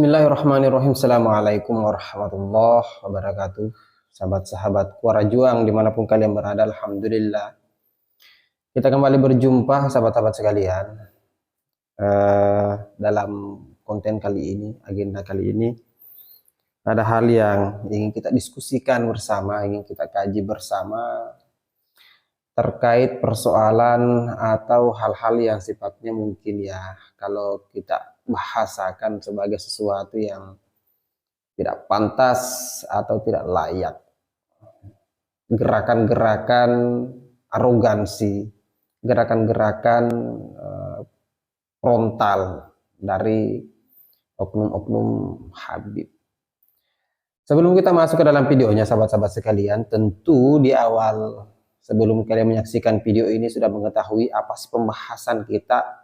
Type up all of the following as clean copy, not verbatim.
Bismillahirrahmanirrahim. Assalamualaikum warahmatullahi wabarakatuh. Sahabat-sahabat Kuara Juang dimanapun kalian berada, alhamdulillah kita kembali berjumpa sahabat-sahabat sekalian. Dalam konten kali ini, agenda kali ini ada hal yang ingin kita diskusikan bersama, ingin kita kaji bersama terkait persoalan atau hal-hal yang sifatnya mungkin ya kalau kita bahasakan sebagai sesuatu yang tidak pantas atau tidak layak. Gerakan-gerakan arogansi, gerakan-gerakan frontal dari oknum-oknum Habib. Sebelum kita masuk ke dalam videonya sahabat-sahabat sekalian, tentu di awal sebelum kalian menyaksikan video ini sudah mengetahui apa sih pembahasan kita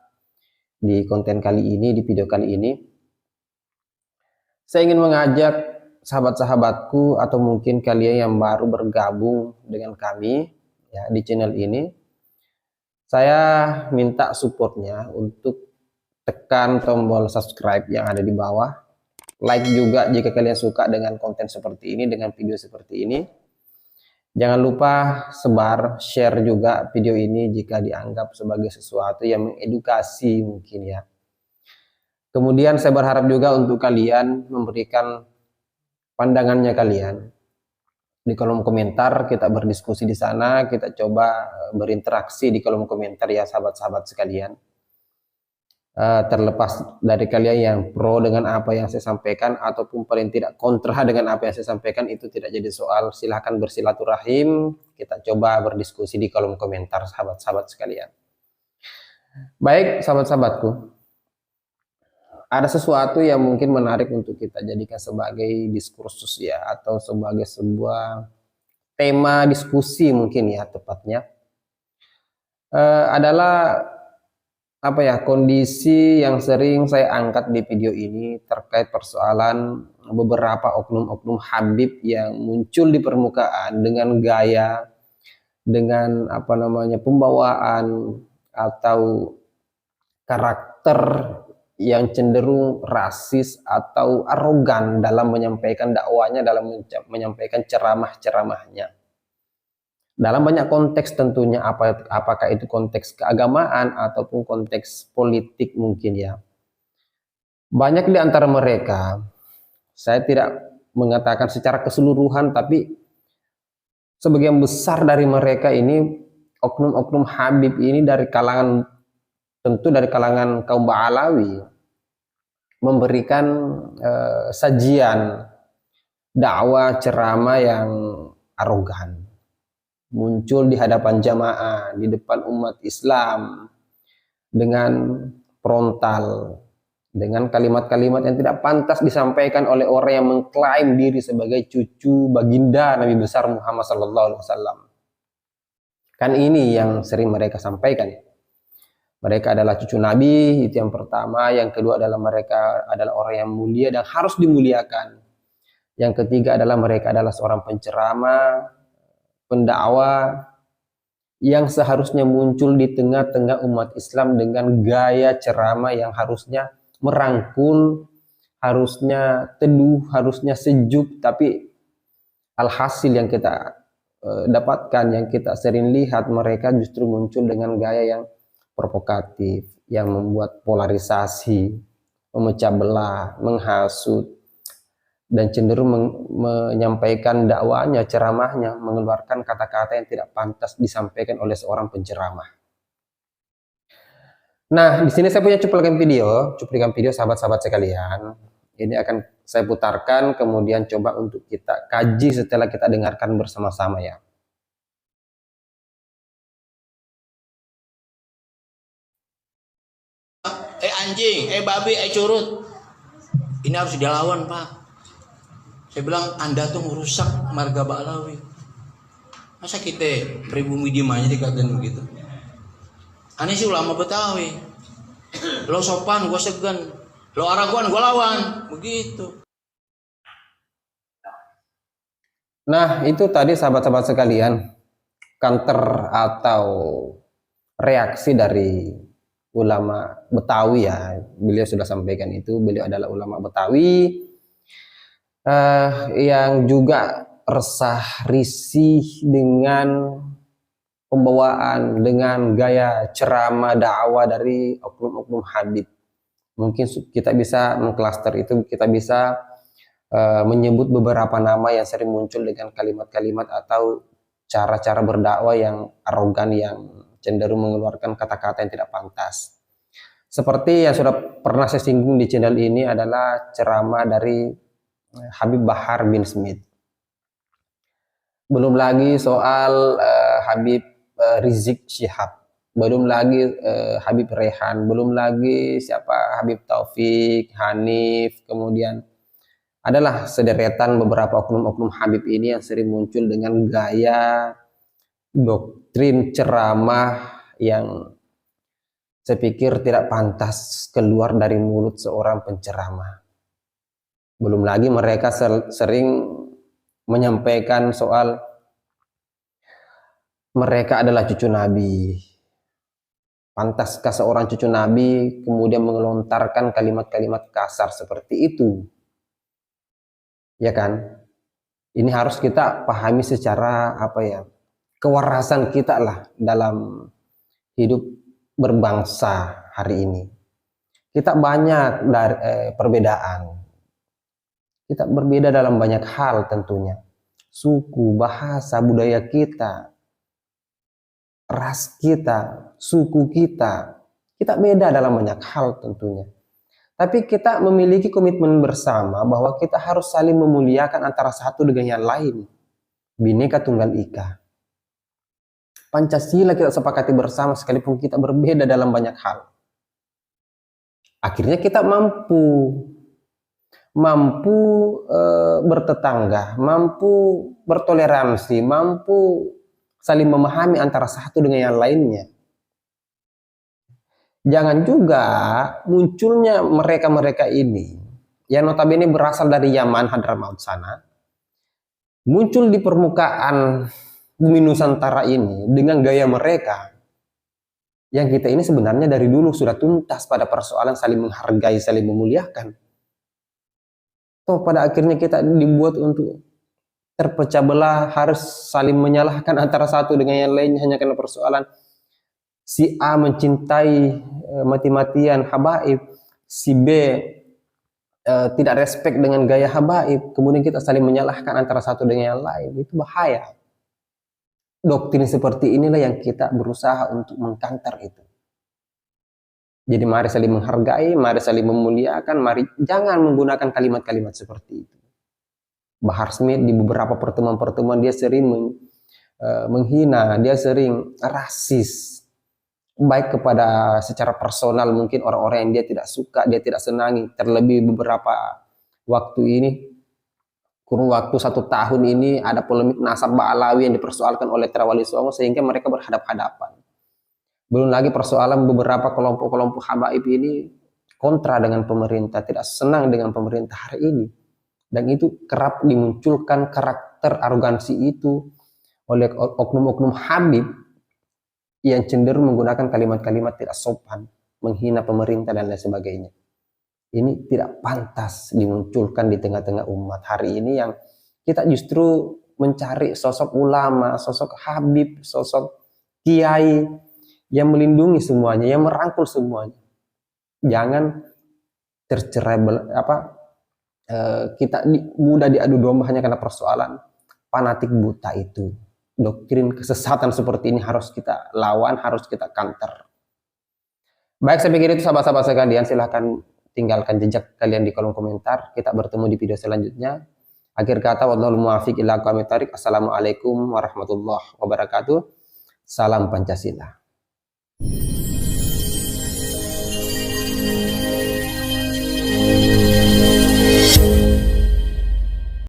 di konten kali ini, di video kali ini. Saya ingin mengajak sahabat-sahabatku atau mungkin kalian yang baru bergabung dengan kami ya di channel ini. Saya minta supportnya untuk tekan tombol subscribe yang ada di bawah. Like juga jika kalian suka dengan konten seperti ini, dengan video seperti ini. Jangan lupa sebar, share juga video ini jika dianggap sebagai sesuatu yang mengedukasi mungkin ya. Kemudian saya berharap juga untuk kalian memberikan pandangannya kalian di kolom komentar, kita berdiskusi di sana, kita coba berinteraksi di kolom komentar ya sahabat-sahabat sekalian. Terlepas dari kalian yang pro dengan apa yang saya sampaikan ataupun paling tidak kontra dengan apa yang saya sampaikan, itu tidak jadi soal. Silahkan bersilaturahim, kita coba berdiskusi di kolom komentar sahabat-sahabat sekalian. Baik sahabat-sahabatku, ada sesuatu yang mungkin menarik untuk kita jadikan sebagai diskursus ya, atau sebagai sebuah tema diskusi mungkin ya tepatnya, adalah apa ya, kondisi yang sering saya angkat di video ini terkait persoalan beberapa oknum-oknum Habib yang muncul di permukaan dengan gaya, dengan apa namanya, pembawaan atau karakter yang cenderung rasis atau arogan dalam menyampaikan dakwanya, dalam menyampaikan ceramah-ceramahnya. Dalam banyak konteks tentunya, apakah itu konteks keagamaan ataupun konteks politik mungkin ya. Banyak di antara mereka, saya tidak mengatakan secara keseluruhan, tapi sebagian besar dari mereka ini, oknum-oknum Habib ini dari kalangan, tentu dari kalangan kaum Ba'alawi, memberikan sajian dakwah ceramah yang arogan, muncul di hadapan jamaah, di depan umat Islam dengan frontal, dengan kalimat-kalimat yang tidak pantas disampaikan oleh orang yang mengklaim diri sebagai cucu baginda Nabi besar Muhammad SAW. Kan ini yang sering mereka sampaikan ya. Mereka adalah cucu Nabi, itu yang pertama. Yang kedua adalah mereka adalah orang yang mulia dan harus dimuliakan. Yang ketiga adalah mereka adalah seorang penceramah, pendakwah yang seharusnya muncul di tengah-tengah umat Islam dengan gaya ceramah yang harusnya merangkul, harusnya teduh, harusnya sejuk. Tapi alhasil yang kita dapatkan, yang kita sering lihat, mereka justru muncul dengan gaya yang provokatif, yang membuat polarisasi, memecah belah, menghasut, dan cenderung menyampaikan dakwanya, ceramahnya, mengeluarkan kata-kata yang tidak pantas disampaikan oleh seorang penceramah. Nah, di sini saya punya cuplikan video sahabat-sahabat sekalian. Ini akan saya putarkan, kemudian coba untuk kita kaji setelah kita dengarkan bersama-sama ya. Anjing, babi, curut. Ini harus dilawan, Pak. Saya bilang Anda tuh merusak marga Ba'alawi. Masa kita pribumi diem aja dikatain begitu? Aneh sih ulama Betawi. Lo sopan, gue segan. Lo araguan, gue lawan. Begitu. Nah, itu tadi sahabat-sahabat sekalian, counter atau reaksi dari ulama Betawi ya. Beliau sudah sampaikan itu, beliau adalah ulama Betawi yang juga resah risih dengan pembawaan, dengan gaya ceramah dakwah dari oknum-oknum Habib. Mungkin kita bisa mengklaster itu, kita bisa menyebut beberapa nama yang sering muncul dengan kalimat-kalimat atau cara-cara berdakwah yang arogan, yang cenderung mengeluarkan kata-kata yang tidak pantas. Seperti yang sudah pernah saya singgung di channel ini adalah ceramah dari Habib Bahar bin Smith. Belum lagi soal Habib Rizik Syihab, belum lagi Habib Rehan, belum lagi siapa Habib Taufik, Hanif, kemudian adalah sederetan beberapa oknum-oknum Habib ini yang sering muncul dengan gaya doktrin ceramah yang saya pikir tidak pantas keluar dari mulut seorang penceramah. Belum lagi mereka sering menyampaikan soal mereka adalah cucu Nabi. Pantaskah seorang cucu Nabi kemudian mengelontarkan kalimat-kalimat kasar seperti itu? Ya kan? Ini harus kita pahami secara kewarasan kita lah dalam hidup berbangsa hari ini. Kita banyak perbedaan. Kita berbeda dalam banyak hal tentunya. Suku, bahasa, budaya kita, ras kita, suku kita beda dalam banyak hal tentunya. Tapi kita memiliki komitmen bersama bahwa kita harus saling memuliakan antara satu dengan yang lain. Bhinneka Tunggal Ika. Pancasila kita sepakati bersama sekalipun kita berbeda dalam banyak hal. Akhirnya kita mampu bertetangga, mampu bertoleransi, mampu saling memahami antara satu dengan yang lainnya. Jangan juga munculnya mereka-mereka ini yang notabene berasal dari Yaman, Hadramaut sana, muncul di permukaan bumi Nusantara ini dengan gaya mereka yang kita ini sebenarnya dari dulu sudah tuntas pada persoalan saling menghargai, saling memuliakan. Toh pada akhirnya kita dibuat untuk terpecah belah, harus saling menyalahkan antara satu dengan yang lainnya hanya karena persoalan si A mencintai mati-matian habaib, si B tidak respect dengan gaya habaib, kemudian kita saling menyalahkan antara satu dengan yang lain. Itu bahaya. Doktrin seperti inilah yang kita berusaha untuk mengkantar itu. Jadi mari saling menghargai, mari saling memuliakan, mari jangan menggunakan kalimat-kalimat seperti itu. Bahar Smith di beberapa pertemuan-pertemuan dia sering menghina, dia sering rasis, baik kepada secara personal mungkin orang-orang yang dia tidak suka, dia tidak senangi. Terlebih beberapa waktu ini, kurun waktu 1 tahun ini ada polemik nasab Ba'alawi yang dipersoalkan oleh Terawali Songo sehingga mereka berhadap-hadapan. Belum lagi persoalan beberapa kelompok-kelompok habaib ini kontra dengan pemerintah, tidak senang dengan pemerintah hari ini. Dan itu kerap dimunculkan karakter arogansi itu oleh oknum-oknum Habib yang cenderung menggunakan kalimat-kalimat tidak sopan, menghina pemerintah dan lain sebagainya. Ini tidak pantas dimunculkan di tengah-tengah umat hari ini yang kita justru mencari sosok ulama, sosok Habib, sosok kiai yang melindungi semuanya, yang merangkul semuanya. Jangan tercerai kita mudah diadu domba hanya karena persoalan fanatik buta itu. Doktrin kesesatan seperti ini harus kita lawan, harus kita counter. Baik, saya pikir itu sahabat-sahabat sekalian, silahkan tinggalkan jejak kalian di kolom komentar. Kita bertemu di video selanjutnya. Akhir kata, wallahul muwaffiq ila aqwamit thoriq. Assalamualaikum warahmatullahi wabarakatuh. Salam Pancasila.